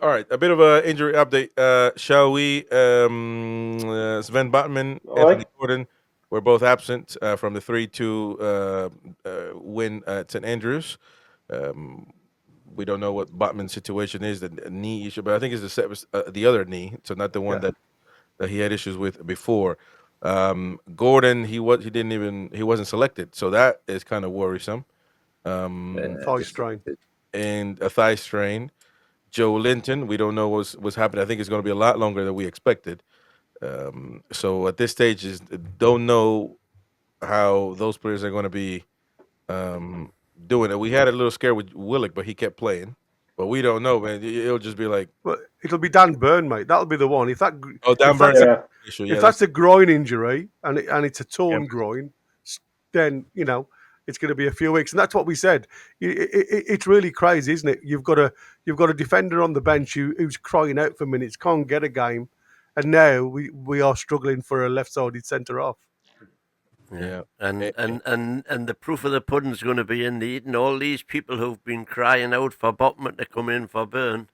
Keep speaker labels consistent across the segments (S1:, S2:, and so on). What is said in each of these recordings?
S1: All right, a bit of an injury update. Shall we? Sven Botman,
S2: All
S1: Anthony
S2: right.
S1: Gordon were both absent from the 3-2 win at St Andrews. Um, we don't know what Botman's situation is, the knee issue, but I think it's the other knee, so not the one
S3: Yeah.
S1: that he had issues with before. Gordon, he wasn't selected, so that is kind of worrisome.
S3: Thigh strain.
S1: And a thigh strain. Joe Linton, we don't know what's happening. I think it's going to be a lot longer than we expected. So at this stage, is don't know how those players are going to be doing it. We had a little scare with Willick, but he kept playing. But we don't know, man. It'll just be like,
S3: But it'll be Dan Burn, mate. That'll be the one. If
S1: oh, Dan
S3: if that's
S1: Burns
S3: a
S2: Yeah.
S1: issue.
S3: if
S1: Yeah,
S3: that's a groin injury and it's a
S1: yeah,
S3: torn groin, then it's going to be a few weeks. And that's what we said. It's really crazy, isn't it? You've got a defender on the bench who's crying out for minutes, can't get a game, and now we are struggling for a left-sided centre half.
S1: yeah.
S4: And the proof of the pudding's going to be in the eating. All these people who've been crying out for Botman to come in for Burn,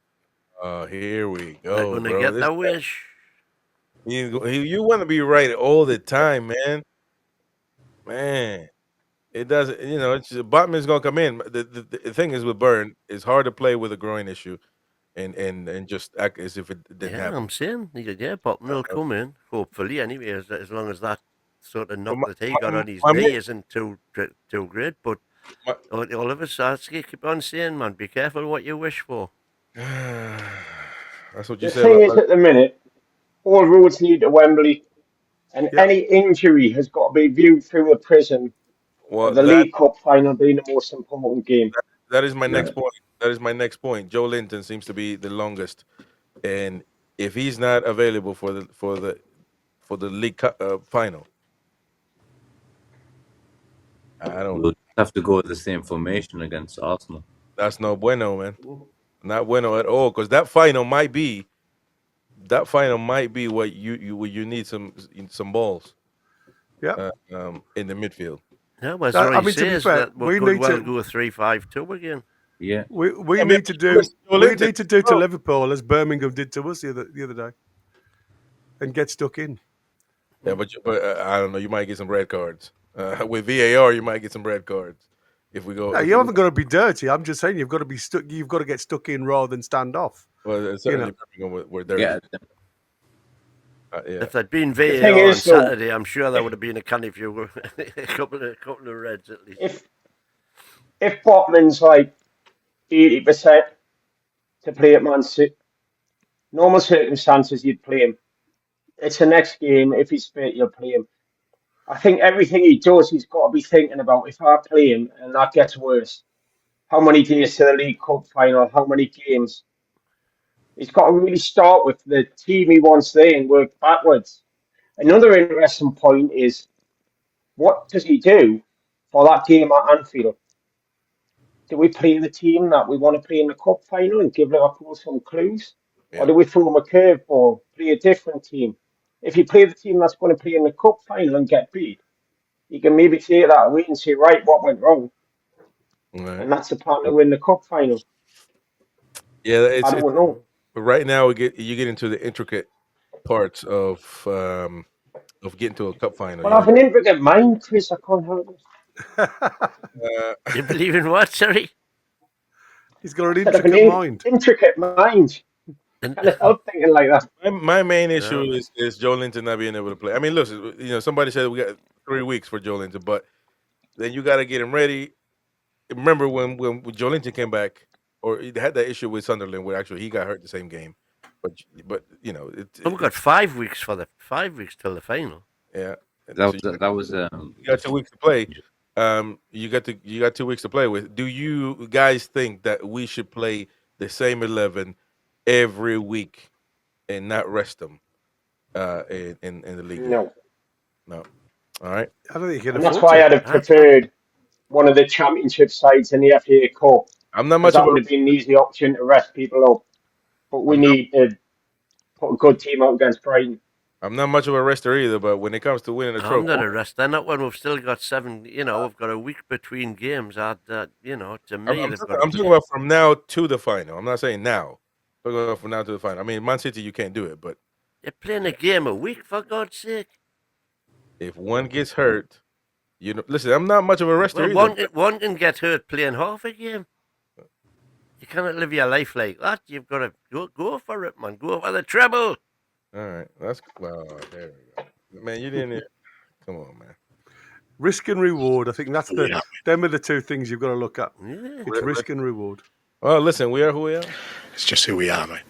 S1: Here we
S4: they're
S1: go,
S4: going to
S1: bro.
S4: get their wish.
S1: You want to be right all the time, man. Man, it doesn't. It's Botman's gonna come in. The thing is with Burn, it's hard to play with a groin issue, and just act as if it didn't
S4: Yeah,
S1: happen.
S4: I'm saying, Botman will come in, hopefully, anyway, as long as that sort of knock
S1: my-
S4: that he got on his
S1: my
S4: knee
S1: main-
S4: isn't too great. But
S1: My-
S4: all of us, I keep on saying, man, be careful what you wish for.
S1: That's what you
S2: The
S1: said
S2: thing
S1: about.
S2: is, at the minute, all roads lead to Wembley, and
S3: Yeah.
S2: any injury has got to be viewed through the prism
S1: Well,
S2: of the League Cup final being the most important game.
S1: that is my
S2: Yeah.
S1: next point. That is my next point. Joe Linton seems to be the longest, and if he's not available for the final, I don't.
S5: We'll have to go with the same formation against Arsenal.
S1: That's no bueno, man. Not bueno at all. Because that final might be what you need some balls.
S3: Yeah.
S1: In the midfield.
S4: Yeah, well, as
S3: I
S4: Roy
S3: mean, to be
S4: says,
S3: fair,
S4: that we
S3: we
S4: could
S3: need
S4: well
S3: to-
S4: go 3-5-2 again.
S5: Yeah.
S3: We
S1: I mean,
S3: need to do
S1: Joe Linton,
S3: to
S1: bro.
S3: Liverpool as Birmingham did to us the other day, and get stuck in.
S1: Yeah, but I don't know. You might get some red cards. With VAR, you might get some red cards if we go.
S3: No, you haven't got to be dirty. I'm just saying you've got to be stuck. You've got to get stuck in rather than stand off.
S1: Well, certainly Birmingham were there.
S5: Yeah.
S1: Yeah.
S4: If there'd been
S2: thing
S4: VAR on
S2: is, though,
S4: Saturday, I'm sure there would have been a couple of reds at least.
S2: If Botman's like 80% to play at Man City, normal circumstances you'd play him. It's the next game. If he's fit, you'll play him. I think everything he does, he's got to be thinking about. If I play him and that gets worse, how many days to the League Cup final? How many games? He's got to really start with the team he wants there and work backwards. Another interesting point is, what does he do for that game at Anfield? Do we play the team that we want to play in the cup final and give Liverpool some clues?
S1: Yeah.
S2: Or do we throw them a curveball, play a different team? If you play the team that's going to play in the cup final and get beat, you can maybe take that away and say, right, what went wrong?
S1: Right.
S2: And that's the plan to win the cup final.
S1: Yeah,
S2: I don't know.
S1: But right now you get into the intricate parts of getting to a cup final.
S2: Well, I have an intricate mind, Chris. I can't help it.
S4: You believe in what, sorry?
S3: He's got an
S2: I have
S3: intricate mind.
S2: Intricate mind. Can't help thinking like that.
S1: My main issue is Joe Linton not being able to play. I mean, listen, somebody said we got 3 weeks for Joe Linton, but then you got to get him ready. Remember when Joe Linton came back, or he had that issue with Sunderland, where actually he got hurt the same game, but
S4: we've got 5 weeks till the final.
S1: Yeah,
S5: That was
S1: you got 2 weeks to play. You got 2 weeks to play with. Do you guys think that we should play the same 11 every week and not rest them in the league?
S2: No.
S1: All right.
S3: I don't think you can
S2: And that's
S3: afford
S2: why
S3: to.
S2: I'd have preferred one of the championship sides in the FA Cup.
S1: I'm not much
S2: That
S1: of
S2: would
S1: a
S2: have been an easy option to rest people up. But we need to put a good team out against Brighton.
S1: I'm not much of a rester either, but when it comes to winning a
S4: I'm
S1: trophy,
S4: not a rester. Not when we've still got 7. We've got a week between games. To me,
S1: I'm talking about from now to the final. I'm not saying now. go from now to the final. I mean, Man City, you can't do it, but
S4: You're playing a game a week, for God's sake.
S1: if one gets hurt, listen, I'm not much of a rester
S4: Well,
S1: either.
S4: one can get hurt playing half a game. You cannot live your life like that. You've got to go for it, man. Go for the treble.
S1: All right, there we go. Man, you didn't. Come on, man.
S3: Risk and reward. I think them are the two things you've got to look at.
S4: Yeah.
S3: It's risk and reward.
S1: Well, listen, we are who we are.
S6: It's just who we are, mate.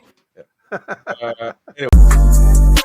S1: Anyway.